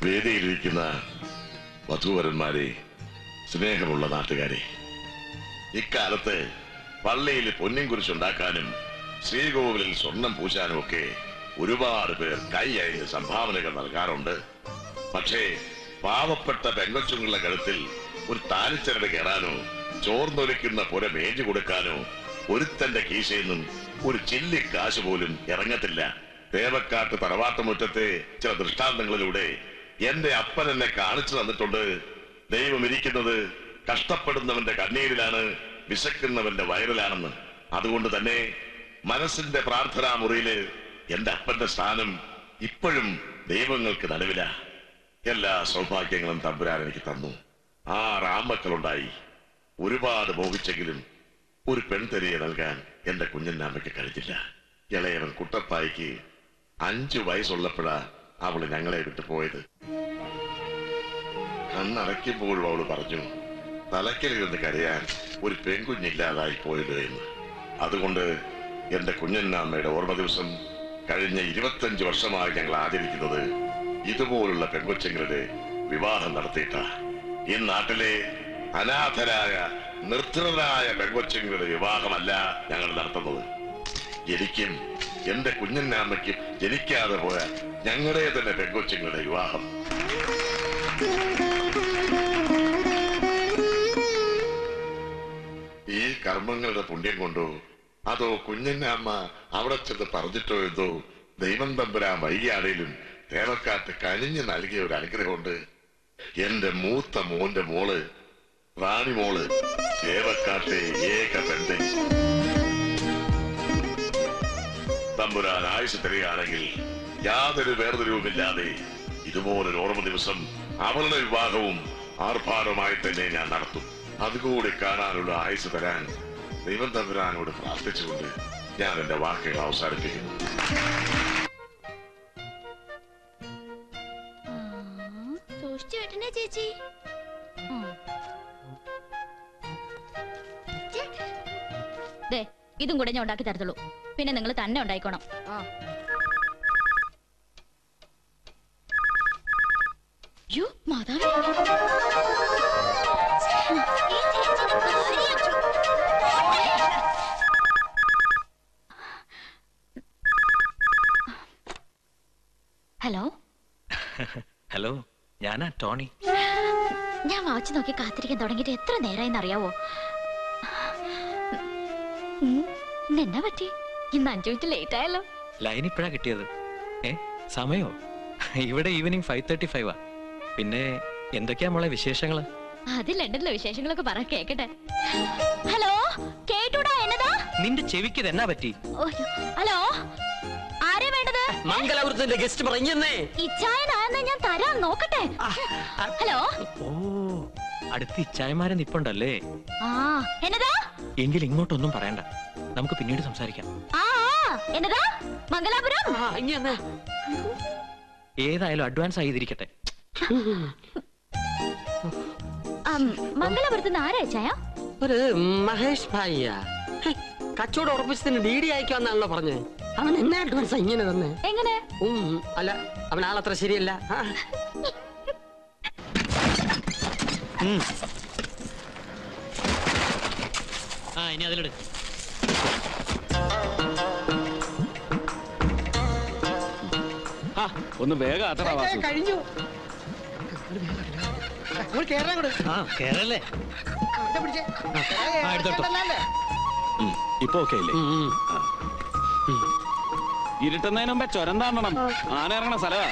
വേദിയിലിരിക്കുന്ന വധൂവരന്മാരെ, സ്നേഹമുള്ള നാട്ടുകാരെ, ഇക്കാലത്ത് പള്ളിയിൽ പൊന്നിൻ കുരിശുണ്ടാക്കാനും ശ്രീകോവിലിൽ സ്വർണം പൂശാനും ഒക്കെ ഒരുപാട് പേർ കൈ അയഞ്ഞ് സംഭാവനകൾ നൽകാറുണ്ട്. പക്ഷേ പാവപ്പെട്ട പെങ്കൊച്ചുങ്ങളുടെ കഴുത്തിൽ ഒരു താലിച്ചരട് കയറാനോ ചോർന്നൊലിക്കുന്ന പുര മേഞ്ഞു കൊടുക്കാനോ ഒരുത്തന്റെ കീശയിൽ നിന്നും ഒരു ചില്ലി കാശ് പോലും ഇറങ്ങത്തില്ല. തേവക്കാട്ട് തറവാട്ടുമുറ്റത്തെ ചില ദൃഷ്ടാന്തങ്ങളിലൂടെ എന്റെ അപ്പൻ എന്നെ കാണിച്ചു തന്നിട്ടുണ്ട്. ദൈവം ഇരിക്കുന്നത് കഷ്ടപ്പെടുന്നവന്റെ കണ്ണീരിലാണ്, വിശക്കുന്നവന്റെ വയറിലാണെന്ന്. അതുകൊണ്ട് തന്നെ മനസ്സിന്റെ പ്രാർത്ഥനാ മുറിയില് എന്റെ അപ്പന്റെ സ്ഥാനം ഇപ്പോഴും ദൈവങ്ങൾക്ക് നടുവില. എല്ലാ സൗഭാഗ്യങ്ങളും തമ്പുരാൻ എനിക്ക് തന്നു. 6 ആൺമക്കളുണ്ടായി. ഒരുപാട് മോഹിച്ചെങ്കിലും ഒരു പെൺതെരിയെ നൽകാൻ എന്റെ കുഞ്ഞന്നാമ്മയ്ക്ക് കഴിഞ്ഞില്ല. ഇളയവൻ കുട്ടപ്പായിക്ക് 5 വയസ്സുള്ളപ്പോഴാ അവള് ഞങ്ങളെ വിട്ടു പോയത്. കണ്ണടയ്ക്കുമ്പോഴും അവള് പറഞ്ഞു, തലക്കലിരുന്ന് കരയാൻ ഒരു പെൺകുഞ്ഞില്ലാതായി പോയത് എന്ന്. അതുകൊണ്ട് എന്റെ കുഞ്ഞന്നാമ്മയുടെ ഓർമ്മ ദിവസം കഴിഞ്ഞ 25 വർഷമായി ഞങ്ങൾ ആചരിക്കുന്നത് ഇതുപോലുള്ള പെൺകൊച്ചുങ്ങളുടെ വിവാഹം നടത്തിയിട്ട. ഈ നാട്ടിലെ അനാഥരായ നിർധനരായ പെൺകൊച്ചുങ്ങളുടെ വിവാഹമല്ല ഞങ്ങൾ നടത്തുന്നത്. എനിക്കും എന്റെ കുഞ്ഞന്നാമ്മയ്ക്കും ജനിക്കാതെ പോയ ഞങ്ങളുടെ തന്നെ പെൺകൊച്ചുങ്ങളുടെ വിവാഹം. ഈ കർമ്മങ്ങളുടെ പുണ്യം കൊണ്ടോ അതോ കുഞ്ഞന്നാമ്മ അവിടെ ചെന്ന് പറഞ്ഞിട്ടോ എന്തോ ദൈവം തമ്പുരാൻ വൈകിയാണേലും തേവക്കാട്ട് കനിഞ്ഞു നൽകിയ ഒരു അനുഗ്രഹമുണ്ട്. എന്റെ മൂത്ത മോന്റെ മോള് റാണിമോള് തേവക്കാട്ടെ ഏക പെണ്ണ്. തമ്പുരാൻ ആയുസ് തരികയാണെങ്കിൽ യാതൊരു വേർതിരിവുമില്ലാതെ ഇതുപോലൊരു ഓർമ്മ ദിവസം അവളുടെ വിവാഹവും ആർഭാരമായി തന്നെ ഞാൻ നടത്തും. അതുകൂടി കാണാനുള്ള ആയുസ് തരാൻ ദൈവം തമ്പുരാനോട് പ്രാർത്ഥിച്ചുകൊണ്ട് ഞാൻ എന്റെ വാക്കുകൾ അവസാനിപ്പിക്കുന്നു. ചേച്ചി ഇതും കൂടെ ഞാൻ ഉണ്ടാക്കി തരത്തുള്ളൂ. പിന്നെ നിങ്ങൾ തന്നെ ഉണ്ടായിക്കോണം. മാതാവേ, ഹലോ ഹലോ, ഞാനാ ടോണി. ഞാൻ വാച്ച് നോക്കി കാത്തിരിക്കാൻ തുടങ്ങിയിട്ട് എത്ര നേരമായിന്ന് അറിയാവോ? എന്നാ പറ്റി? ഇന്ന് 5 മിനിറ്റ് ലേറ്റ് ആയല്ലോ. ലൈൻ ഇപ്പഴാ കിട്ടിയത്. സമയോ? ഇവിടെ ഈവനിങ് 5:35. പിന്നെ എന്തൊക്കെയാ മോളെ വിശേഷങ്ങള്? അത് ലണ്ടനിലെ വിശേഷങ്ങളൊക്കെ പറ കേക്കട്ടെ. ഹലോ, കേട്ടൂടാ? എന്നതാ നിന്റെ ചെവിക്ക് എന്നാ പറ്റി? ഹലോ, ആരെ വേണ്ടത്? മംഗലാപുരത്തിന്റെ ഗസ്റ്റ് പറഞ്ഞേ. ഇച്ചായനാണെന്ന് ഞാൻ തരാം, നോക്കട്ടെ. ഹലോ. ഓ, അടുത്ത് ഇച്ചായമാരെ നിപ്പുണ്ടല്ലേ? എന്നതാ? എങ്കിൽ ഇങ്ങോട്ടൊന്നും പറയണ്ട, നമുക്ക് പിന്നീട് സംസാരിക്കാം. എന്നതാ? മംഗലാപുരം. ഏതായാലും അഡ്വാൻസ് ആയിരിക്കട്ടെ. മംഗലാപുരത്ത് നിന്ന് ആരാ ചായ? ഒരു മഹേഷ് ഭായിയാ. കച്ചവടം ഉറപ്പിച്ചതിന് DD അയക്കാന്നാണല്ലോ പറഞ്ഞേ. അവൻ എന്നെ അഡ്വാൻസ് ഇങ്ങനെ തന്നെ. എങ്ങനെ? അല്ല, അവൻ ആളത്ര ശരിയല്ല. ഇനി അതിലെടു. ഒന്ന് വേഗം കഴിഞ്ഞു. കേറല്ലേ? ഇപ്പൊ ഓക്കെ അല്ലേ? ഇരുട്ടുന്നതിന് മുമ്പേ ചുരം താണ്ടണം. ആന ഇറങ്ങണ സ്ഥലവാ.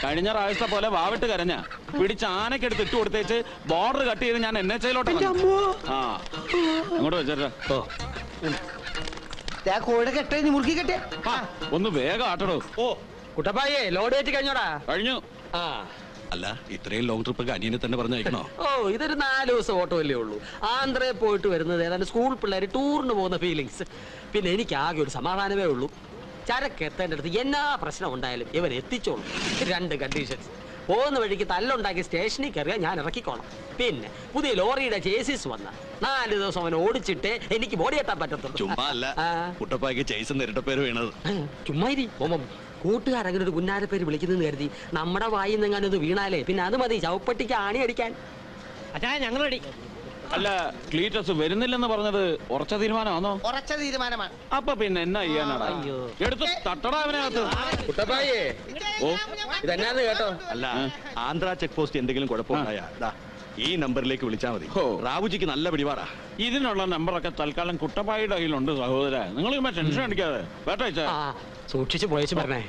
കഴിഞ്ഞ പ്രാവശ്യത്തെ പോലെ വാവിട്ട് കരഞ്ഞ പിടിച്ച് ആനക്കെടുത്ത് ഇട്ട് കൊടുത്തേച്ച് ബോർഡർ കട്ട് ചെയ്ത് ഞാൻ NHയിലോട്ട് അങ്ങോട്ട് വെച്ചോ. ഒന്ന് വേഗം ആട്ടടോ. കുട്ടപ്പായേ, ലോഡ് കയറ്റി കഴിഞ്ഞോടാ? കഴിഞ്ഞു. അല്ല, ഇത്രയും ലോങ് ട്രിപ്പ് അനിയനെ തന്നെ പറഞ്ഞയക്കണോ? ഇതൊരു 4 ദിവസം ഓട്ടോ അല്ലേ ഉള്ളൂ. ആന്ധ്രയിൽ പോയിട്ട് വരുന്നത് ഏതാണ്ട് സ്കൂൾ പിള്ളേർ ടൂറിന് പോകുന്ന ഫീലിങ്സ്. പിന്നെ എനിക്ക് ആകെ ഒരു സമാധാനമേ ഉള്ളൂ, ചരക്ക് എത്തേണ്ട അടുത്ത് എന്നാ പ്രശ്നം ഉണ്ടായാലും ഇവർ എത്തിച്ചോളും. 2 കണ്ടീഷൻസ്. പോകുന്ന വഴിക്ക് തല്ലുണ്ടാക്കി സ്റ്റേഷനിൽ കയറിയാൽ ഞാൻ ഇറക്കിക്കോണം. പിന്നെ പുതിയ ലോറിയുടെ ചേസിസ് വന്ന 4 ദിവസം അവൻ ഓടിച്ചിട്ടേ എനിക്ക് ബോഡി എത്താൻ പറ്റത്തുള്ളൂ. ചുമ്മാ അല്ല, കുട്ടപ്പായ്ക്ക് ചേസ് നേരിട്ട പേര് വീണത്. ചുമ്മാ കൂട്ടുകാരങ്ങനെ ഒരു പുന്നാര പേര് വിളിക്കുന്നു കരുതി നമ്മുടെ വായിൽ നിന്നെങ്ങാനത് വീണാലേ പിന്നെ അത് മതി ചവപ്പട്ടിക്ക് ആണി അടിക്കാൻ. അച്ഛാ ഞങ്ങൾ റെഡി. അല്ല ക്ലീറ്റസ് വരുന്നില്ലെന്ന് പറഞ്ഞത് ഉറച്ച തീരുമാനമാണോ? ഉറച്ച തീരുമാനമാണ്. അപ്പൊ പിന്നെ എന്നാ ചെയ്യാനാടാ? എടുത്ത് തട്ടടാ അവനകത്ത്. കുട്ടപ്പായേ ഓ ഇതെന്നാന്ന് കേട്ടോ? അല്ല ആന്ധ്ര ചെക്ക് പോസ്റ്റ് എന്തെങ്കിലും കുഴപ്പമുണ്ടായാ ഈ നമ്പറിലേക്ക് വിളിച്ചാൽ മതി. റാവുജിക്ക് നല്ല പിടിപാടാ. ഇതിനുള്ള നമ്പറൊക്കെ തൽക്കാലം കുട്ടപ്പായുടെ കയ്യിലുണ്ട് സഹോദര. നിങ്ങൾ ഇമ്മ ടെൻഷൻ അടിക്കാതെ കേട്ടോ. സൂക്ഷിച്ചു പോയച്ചു പറഞ്ഞേ.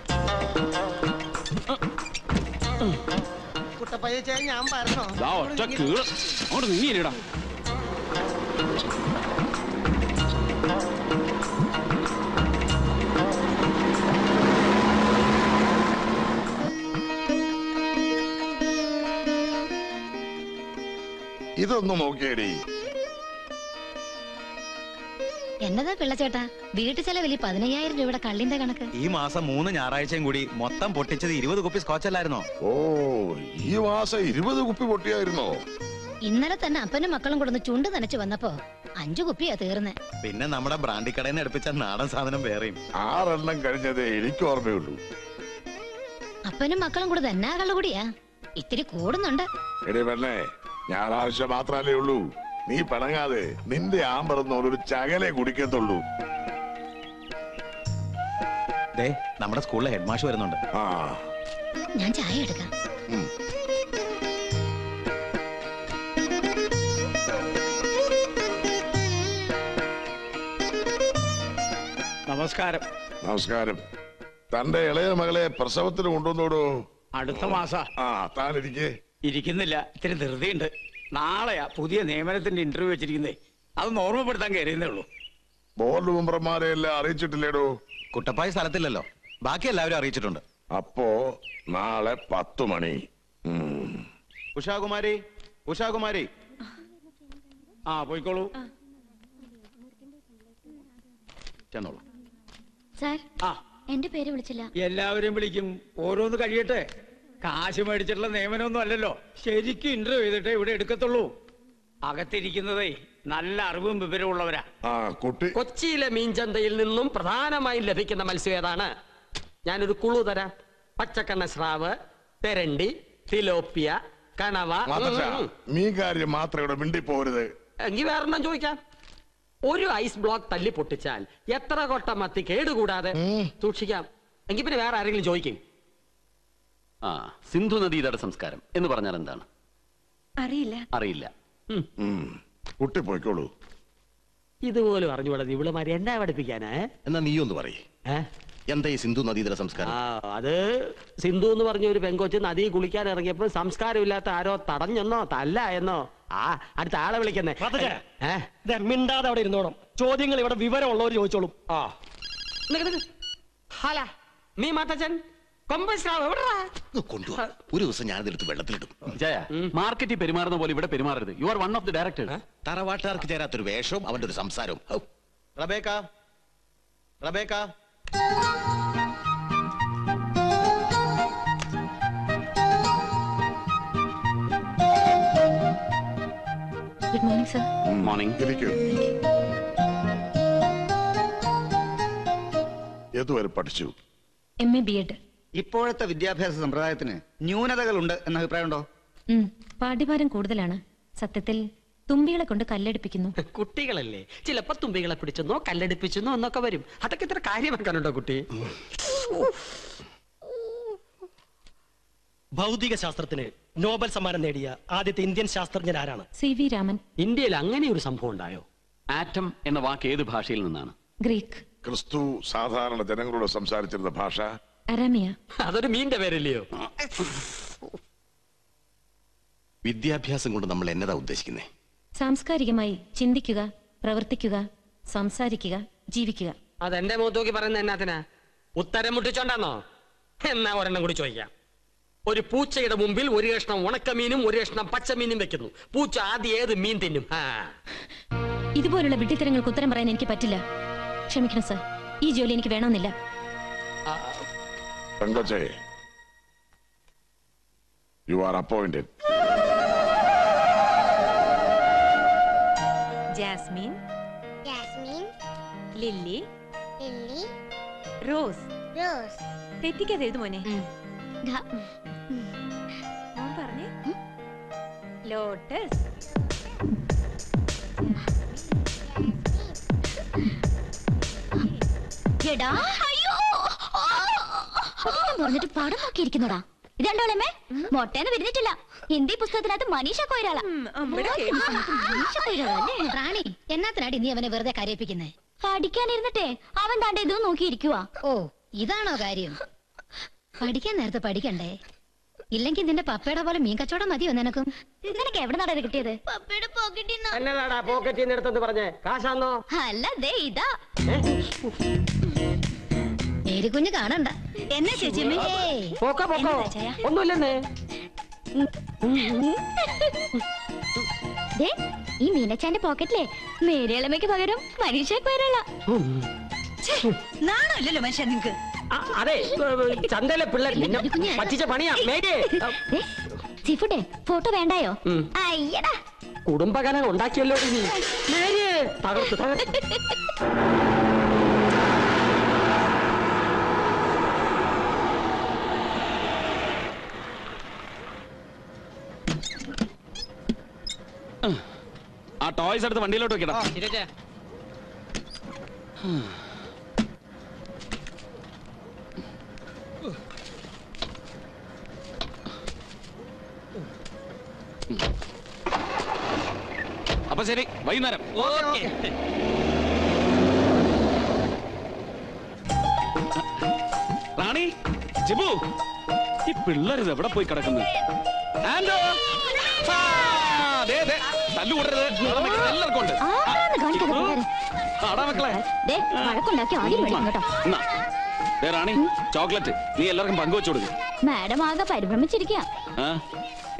കുട്ടപ്പയ്യ ഞാൻ പറഞ്ഞോ ഒറ്റ കീഴ് അങ്ങോട്ട് നീങ്ങിയിടാ. ഇതൊന്ന് നോക്കിയേടി. എന്നതാ പിള്ളച്ചേട്ടാ വീട്ടു ചെലവിൽ 15,000 രൂപയുടെ കള്ളിന്റെ കണക്ക്? ഈ മാസം 3 ഞായറാഴ്ചയും കൂടി മൊത്തം പൊട്ടിച്ചത് 20 കുപ്പി സ്കോച്ച് അല്ലായിരുന്നോ? ഓ ഈ മാസം 20 കുപ്പി പൊട്ടിയായിരുന്നോ? ഇന്നലെ തന്നെ അപ്പനും മക്കളും കൊടുന്ന് ചുണ്ട് നനച്ചു വന്നപ്പോ 5 കുപ്പിയാ തീർന്നേ. പിന്നെ നമ്മുടെ ബ്രാൻഡി കടയിൽ നിന്ന് എടുപ്പിച്ച നാടൻ സാധനം വേറെയും 6 എണ്ണം കഴിഞ്ഞതേ എനിക്ക് ഓർമ്മയുള്ളൂ. അപ്പനും മക്കളും കൂടെ തന്നെ കള്ളുകൂടിയാ ഇത്തിരി കൂടുന്നുണ്ട്. എടേ പെണ്ണേ ഞായറാഴ്ച മാത്രല്ലേ ഉള്ളൂ. നീ പിണങ്ങാതെ നിന്റെ ആമ്പറന്നോടൊരു ചകലെ കുടിക്കത്തുള്ളൂ. നമ്മുടെ സ്കൂളിലെ ഹെഡ് മാഷ് വരുന്നുണ്ട്. ആ ഞാൻ ചായ എടുക്കാം. നമസ്കാരം. നമസ്കാരം. തന്റെ ഇളയ മകളെ പ്രസവത്തിന് കൊണ്ടുവന്നോടോ? അടുത്ത മാസ. ആ താനിരിക്കേ. ഇരിക്കുന്നില്ല, ഇത്തിരി ധൃതിയുണ്ട്. നാളെയാ പുതിയ നിയമനത്തിന്റെ ഇന്റർവ്യൂ വെച്ചിരിക്കുന്നേ. അതൊന്ന് ഓർമ്മപ്പെടുത്താൻ കയറിയതേ ഉള്ളൂ. ബോർഡ് മെമ്പർമാരെ എല്ലാം അറിയിച്ചിട്ടില്ലേടോ? കുട്ടപ്പായ സ്ഥലത്തില്ലല്ലോ, ബാക്കി എല്ലാവരും അറിയിച്ചിട്ടുണ്ട്. അപ്പോ നാളെ 10 മണി. ഉഷാകുമാരി, ഉഷാകുമാരി. ആ പോയിക്കോളൂ. ചെന്നോളൂ. സാർ ആ എന്റെ പേര് വിളിച്ചില്ല. എല്ലാവരും വിളിക്കും, ഓരോന്ന് കഴിയട്ടെ. കാശ് മേടിച്ചിട്ടുള്ള നിയമനമൊന്നും അല്ലല്ലോ. ശരിക്കും ഇന്റർവ്യൂ ചെയ്തിട്ടേ ഇവിടെ എടുക്കത്തുള്ളൂ. അകത്തിരിക്കുന്നതേ നല്ല അറിവും വിവരമുള്ളവരാ. ആ കുട്ടി. കൊച്ചിയിലെ മീൻചന്തയിൽ നിന്നും പ്രധാനമായും ലഭിക്കുന്ന മത്സ്യം ഏതാണ്? ഞാനൊരു കുളു തരാം. പച്ചക്കണ്ണ സ്രാവ്, തെരണ്ടി, തിലോപ്പിയ, കണവ. നീ കാര്യം മാത്രം ഇവിടെ മിണ്ടി പോരുത്. എങ്കിൽ വേറെണ്ണം ചോദിക്കാം. ഒരു ഐസ് ബ്ലോക്ക് തല്ലി പൊട്ടിച്ചാൽ എത്ര കൊട്ട മത്തി കേടുകൂടാതെ സൂക്ഷിക്കാം? എങ്കിൽ പിന്നെ വേറെ ആരെങ്കിലും ചോദിക്കും. ആ സിന്ധു നദീതട സംസ്കാരം എന്ന് പറഞ്ഞാൽ എന്താണ്? അറിയില്ല. അറിയില്ല. കുട്ടി പോയിക്കോളൂ. ഇതുപോലും അറിഞ്ഞുകൂടാ ഇവളുമാരി എന്നാ പഠിപ്പിക്കാനാ? എന്നാ നീ ഒന്ന് പറയേ, എന്താ ഈ സിന്ധു നദീതട സംസ്കാരം? അത് സിന്ധു എന്ന് പറഞ്ഞ ഒരു പെങ്കൊച്ച് നദി കുളിക്കാൻ ഇറങ്ങിയപ്പോൾ സംസ്കാരമില്ലാത്ത ആരോ തടഞ്ഞെന്നോ തല്ല എന്നോ. ആ അടുത്ത ആളെ വിളിക്കുന്നേ. മിണ്ടാതെ അവിടെ ഇരുന്നോണം. ചോദ്യങ്ങൾ ഇവിടെ വിവരമുള്ളവർ ചോദിച്ചോളും. ഹല നീ മാത്തച്ഛൻ കൊണ്ടുവാ, ഒരു ദിവസം ഞാനിതെടുത്ത് വെള്ളത്തിലിടും. ജയ, മാർക്കറ്റിൽ പെരുമാറുന്ന പോലെ ഇവിടെ പെരുമാറരുത്. You are one of the directors. തറവാട്ടുകാർക്ക് ചേരാത്തൊരു വേഷവും അവന്റെ ഒരു സംസാരവും. Rebecca, Rebecca. Good morning sir. Morning. ഇരിക്കൂ. ഏതുവരെ പഠിച്ചു? MA B.Ed. ഇപ്പോഴത്തെ വിദ്യാഭ്യാസ സമ്പ്രദായത്തിന് ന്യൂനതകളുണ്ട് എന്ന അഭിപ്രായമുണ്ടോ? പാഠ്യഭാരം കൂടുതലാണ്. സത്യത്തിൽ തുമ്പികളെ കൊണ്ട് കല്ലെടുപ്പിക്കുന്നു. കുട്ടികളല്ലേ, ചിലപ്പോ തുമ്പികളെ പിടിച്ചെന്നോ കല്ലെടുപ്പിച്ചെന്നോ എന്നൊക്കെ വരും. അതൊക്കെ ഇത്ര കാര്യമാക്കാനുണ്ടോ കുട്ടി? ഭൗതിക ശാസ്ത്രത്തിന് നോബൽ സമ്മാനം നേടിയ ആദ്യത്തെ ഇന്ത്യൻ ശാസ്ത്രജ്ഞൻ ആരാണ്? CV രാമൻ. ഇന്ത്യയിൽ അങ്ങനെ ഒരു സംഭവം ഉണ്ടായോ? ആറ്റം എന്ന വാക്ക് ഏത് ഭാഷയിൽ നിന്നാണ്? ഗ്രീക്ക്. ക്രിസ്തു സാധാരണ ജനങ്ങളോട് സംസാരിച്ചിരുന്ന ഭാഷ? അരാമിയ. അതൊരു മീന്റെ പേരല്ലയോ? വിദ്യാഭ്യാസം കൊണ്ട് നമ്മൾ എന്നതാ ഉദ്ദേശിക്കുന്നേ? സാംസ്കാരികമായി ചിന്തിക്കുക, പ്രവർത്തിക്കുക, സംസാരിക്കുക, ജീവിക്കുക. അതെന്റെ മുഖത്തോക്കി പറയുന്ന എന്നാത്തിനാ? ഉത്തരം മുട്ടിച്ചോണ്ടാന്നോ? എന്നാ ഒരെണ്ണം കൂടി ചോദിക്കാം. ഒരു പൂച്ചയുടെ മുമ്പിൽ ഒരു കഷ്ണം ഉണക്കമീനും ഒരു കഷ്ണം പച്ചമീനും വെക്കുന്നു. പൂച്ച ആദ്യം ഏത് മീൻ തിന്നും? ഇതുപോലുള്ള വിഡ്ഢിത്തരങ്ങൾക്ക് ഉത്തരം പറയാൻ എനിക്ക് പറ്റില്ല. ക്ഷമിക്കണം സർ, ഈ ജോലി എനിക്ക് വേണമെന്നില്ല. പെങ്കൊച്ചേ, you are appointed. Jasmine, Lily, Rose. തെറ്റിക്കാതെ എഴുതു മോനെ. മോൻ പറഞ്ഞേ ലോട്ടസ്. പറഞ്ഞിട്ട് പടം നോക്കിയിരിക്കുന്നോടാ. ഇതണ്ടോളമ്മേ മൊട്ടേന്ന് വിരിഞ്ഞിട്ടില്ല. ഹിന്ദി പുസ്തകത്തിനകത്ത് മനീഷ കൊയ്രാള. റാണി എന്നാത്തിനാടി നീ അവനെ വെറുതെ കരയിപ്പിക്കുന്നേ? പഠിക്കാനിരുന്നിട്ടേ അവൻ താണ്ടെ ഇതും നോക്കിയിരിക്കുവാ. ഓ ഇതാണോ കാര്യം? പഠിക്കാൻ നേരത്തെ പഠിക്കണ്ടേ? ഇല്ലെങ്കിൽ നിന്റെ പപ്പയുടെ പോലെ മീൻ കച്ചവടം മതിയോ നിനക്കും? നിനക്ക് എവിടെ നടാ കിട്ടിയത്? എന്നതാടാ പോക്കറ്റിൽ നിന്ന് എടുത്തെന്ന് പറഞ്ഞേ? കാശാന്നോ? അല്ല ദേ ഇതാ. കുഞ്ഞ് കാണണ്ട. എന്നാ ചേച്ചി? ഒന്നുമില്ലെന്നേ. ഈ മീനച്ചാന്റെ പോക്കറ്റിലെ മേരിയളമ്മയ്ക്ക് പകരം മനീഷ കൊയ്രാള. നാണല്ലോ മനുഷ്യ നിങ്ങക്ക്. അതെ ചന്തയിലെ പിള്ളേർ പറ്റിച്ച പണിയാ. സീഫുഡേ ഫോട്ടോ വേണ്ടായോ? അയ്യടാ കുടുംബകലം ഉണ്ടാക്കിയല്ലോ തകർത്തു തകർത്തു. ആ ടോയ്സ് എടുത്ത് വണ്ടിയിലോട്ട് വെക്കടാ. അപ്പൊ ശരി, വൈകുന്നേരം. റാണി, ജിബു, ഈ പിള്ളേർ എവിടെ പോയി കിടക്കുന്നു? തല്ലുകൂടരുത്, എല്ലാവർക്കും ഉണ്ട്. റാണി, ചോക്ലേറ്റ് നീ എല്ലാവർക്കും പങ്കുവെച്ചു കൊടുക്കും. മാഡം ആകെ പരിഭ്രമിച്ചിരിക്കുക.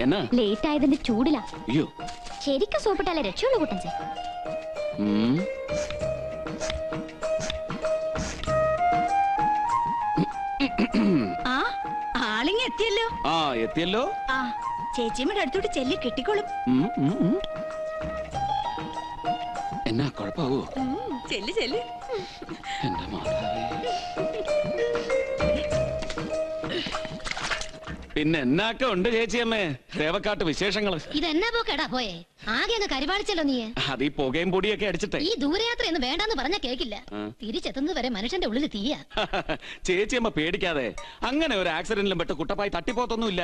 എന്നാ ലേറ്റ് ആയതിന്റെ ചൂടിലാ. അയ്യോ, ശരിക്കും സോപ്പിട്ടാലേ രക്ഷയുള്ളൂ കുട്ടൻ. ആളിങ്ങ എത്തിയല്ലോ. എത്തിയല്ലോ. ചേച്ചിയമ്മയുടെ അടുത്തോട്ട് ചെല്ലി കിട്ടിക്കോളും. എന്നാ കുഴപ്പാവോ? ചെല്ലി ചെല്ലി. എന്റെ മാതാവേ. പിന്നെ എന്നാക്കെ ഉണ്ട് ചേച്ചിയമ്മേ തേവക്കാട്ട് വിശേഷങ്ങള്? ഇതെന്നാ പോക്കേടാ പോയെ? ആകെ അങ്ങ് കരിപാളിച്ചല്ലോ നീ. അത് ഈ പുകയും പൊടിയൊക്കെ അടിച്ചിട്ടേ. ഈ ദൂരയാത്ര എന്ന് വേണ്ടാന്ന് പറഞ്ഞ കേക്കില്ല. തിരിച്ചെത്തുന്നത് വരെ മനുഷ്യന്റെ ഉള്ളിൽ തീയ. ചേച്ചിയമ്മ പേടിക്കാതെ, അങ്ങനെ ഒരു ആക്സിഡന്റിലും പെട്ട് കുട്ടപ്പായി തട്ടിപ്പോത്തൊന്നുമില്ല.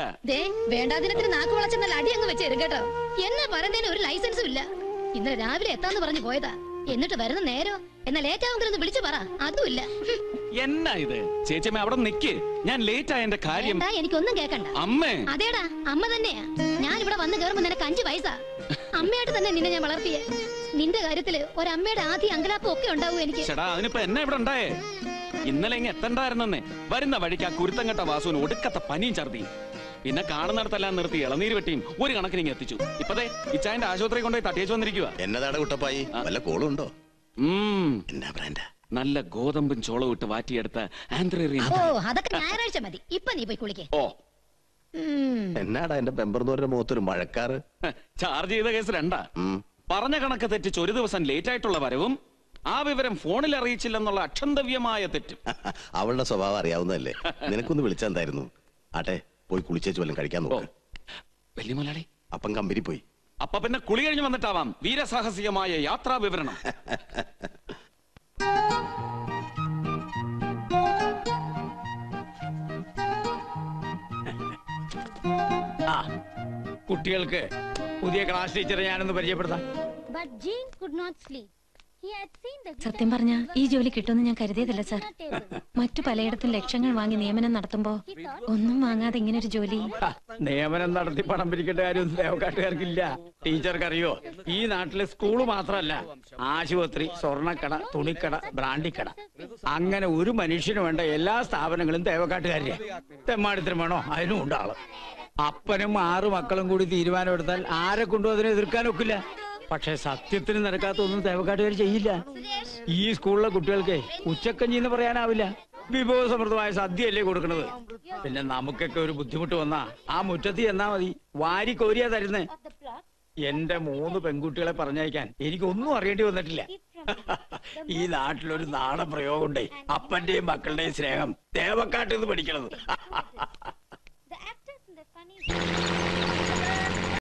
വേണ്ടാദിനത്തിന് നാക്ക് വളച്ചെന്നാൽ അടി അങ്ങ് വെച്ചേരും കേട്ടോ. എന്നാ പറയുന്നതിന് ഒരു ലൈസൻസും ഇല്ല. ഇന്നലെ രാവിലെ എത്താന്ന് പറഞ്ഞു പോയതാ. എന്നിട്ട് വരുന്ന നേരോ എന്നാ ലേറ്റ് ആവുമെന്ന് വിളിച്ചു പറ. അതുമില്ല. എന്നാ ഇത് ചേച്ചിയമ്മ അവിടെ നിക്ക്, ഞാൻ ലേറ്റ് ആയതിന്റെ കാര്യം. എനിക്കൊന്നും കേക്കണ്ട. അമ്മേ. അതേടാ അമ്മ തന്നെയാ. ഞാൻ ഇവിടെ വന്ന് കയറുമ്പോ നിനക്ക് 5 വയസ്സാ. അമ്മയായിട്ട് തന്നെ നിന്നെ ഞാൻ വളർത്തിയേ. നിന്റെ കാര്യത്തില് ഒരമ്മയുടെ ആദ്യ അങ്കലാപ്പും ഒക്കെ ഉണ്ടാവും എനിക്ക്. ചേട്ടാ അതിനിപ്പോ എന്നാ ഇവിടെ ഉണ്ടായേ? ഇന്നലെ ഇങ്ങ് എത്തണ്ടായിരുന്നെ. വരുന്ന വഴിക്ക് ആ കുരുത്തങ്കട്ട വാസുവിന് ഒടുക്കത്തെ പനിയും ഛർദി. പിന്നെ കാണുന്നിടത്തെല്ലാം നിർത്തി ഇളനീര് വെട്ടിയും ഒരു കണക്കിന് എത്തിച്ചു. ഇപ്പതേ ഇച്ചായന്റെ ആശുപത്രി കൊണ്ടുപോയി തട്ടിയേച്ചു വന്നിരിക്കുക. എന്നതാണ് കുട്ടപ്പായി, വല്ല കോളും ഉണ്ടോ? എന്നാ ബ്രാൻഡാ? നല്ല ഗോതമ്പും ചോളവും ഇട്ട് വാറ്റിയെടുത്ത ആന്ത്രേറിയൻ. ഓ അതൊക്കെ ഞായറാഴ്ച മതി. ഇപ്പൊ നീ പോയി കുളിക്കേ. ഓ എന്നാടാ എന്റെ പെമ്പർന്നോരുടെ മുഖത്തൊരു മഴക്കാറ്? ചാർജ് ചെയ്ത കേസ് 2. പറഞ്ഞ കണക്ക് തെറ്റിച്ച് ഒരു ദിവസം ലേറ്റ് ആയിട്ടുള്ള വരവും ആ വിവരം ഫോണിൽ അറിയിച്ചില്ലെന്നുള്ള അക്ഷന്തവ്യമായ തെറ്റും. അവളുടെ സ്വഭാവം അറിയാവുന്നതല്ലേ, നിനക്കൊന്ന് വിളിച്ചെന്തായിരുന്നു? ആട്ടെ പോയി കുളിച്ചേച്ച് വല്ലതും കഴിക്കാൻ നോക്ക്. വലിയ മുതലാളി അപ്പം കമ്പനി പോയി. അപ്പൊ പിന്നെ കുളി കഴിഞ്ഞ് വന്നിട്ടാവാം വീരസാഹസികമായ യാത്രാ വിവരണം. കുട്ടികൾക്ക് പുതിയ ക്ലാസ് ടീച്ചറെ ഞാനൊന്ന് പരിചയപ്പെടുത്താം. സത്യം പറഞ്ഞ ഈ ജോലി കിട്ടുമെന്ന് ഞാൻ കരുതിയതല്ല സാർ. മറ്റു പലയിടത്തും ലക്ഷങ്ങൾ വാങ്ങി നിയമനം നടത്തുമ്പോ ഒന്നും വാങ്ങാതെ ഇങ്ങനെ ഒരു ജോലി. നിയമനം നടത്തി പണം പിരിക്കേണ്ട കാര്യമൊന്നും ദേവക്കാട്ടുകാർക്കില്ല. ടീച്ചർക്കറിയോ, ഈ നാട്ടിലെ സ്കൂള് മാത്രമല്ല, ആശുപത്രി, സ്വർണ്ണക്കട, തുണിക്കട, ബ്രാൻഡിക്കട, അങ്ങനെ ഒരു മനുഷ്യന് വേണ്ട എല്ലാ സ്ഥാപനങ്ങളും ദേവക്കാട്ടുകാരില്ല. തെമ്മാടിത്തരം വേണോ അതിനും ഉണ്ടാളും. അപ്പനും 6 മക്കളും കൂടി തീരുമാനമെടുത്താൽ ആരെ കൊണ്ടും അതിനെ എതിർക്കാനൊക്കില്ല. പക്ഷെ സത്യത്തിന് നിരക്കാത്തൊന്നും ദേവക്കാട്ടുകാർ ചെയ്യില്ല. ഈ സ്കൂളിലെ കുട്ടികൾക്ക് ഉച്ചക്കഞ്ഞി എന്ന് പറയാനാവില്ല. വിഭവസമൃദ്ധമായ സദ്യയല്ലേ കൊടുക്കണത്. പിന്നെ നമുക്കൊക്കെ ഒരു ബുദ്ധിമുട്ട് വന്നാ ആ മുറ്റത്തി എന്നാ മതി, വാരി കോരിയാ തരുന്നേ. എന്റെ 3 പെൺകുട്ടികളെ പറഞ്ഞയക്കാൻ എനിക്കൊന്നും അറിയേണ്ടി വന്നിട്ടില്ല. ഈ നാട്ടിലൊരു നാടൻ പ്രയോഗമുണ്ടേ, അപ്പന്റെയും മക്കളുടെയും സ്നേഹം തേവക്കാട്ടിൽ നിന്ന് പഠിക്കണത്.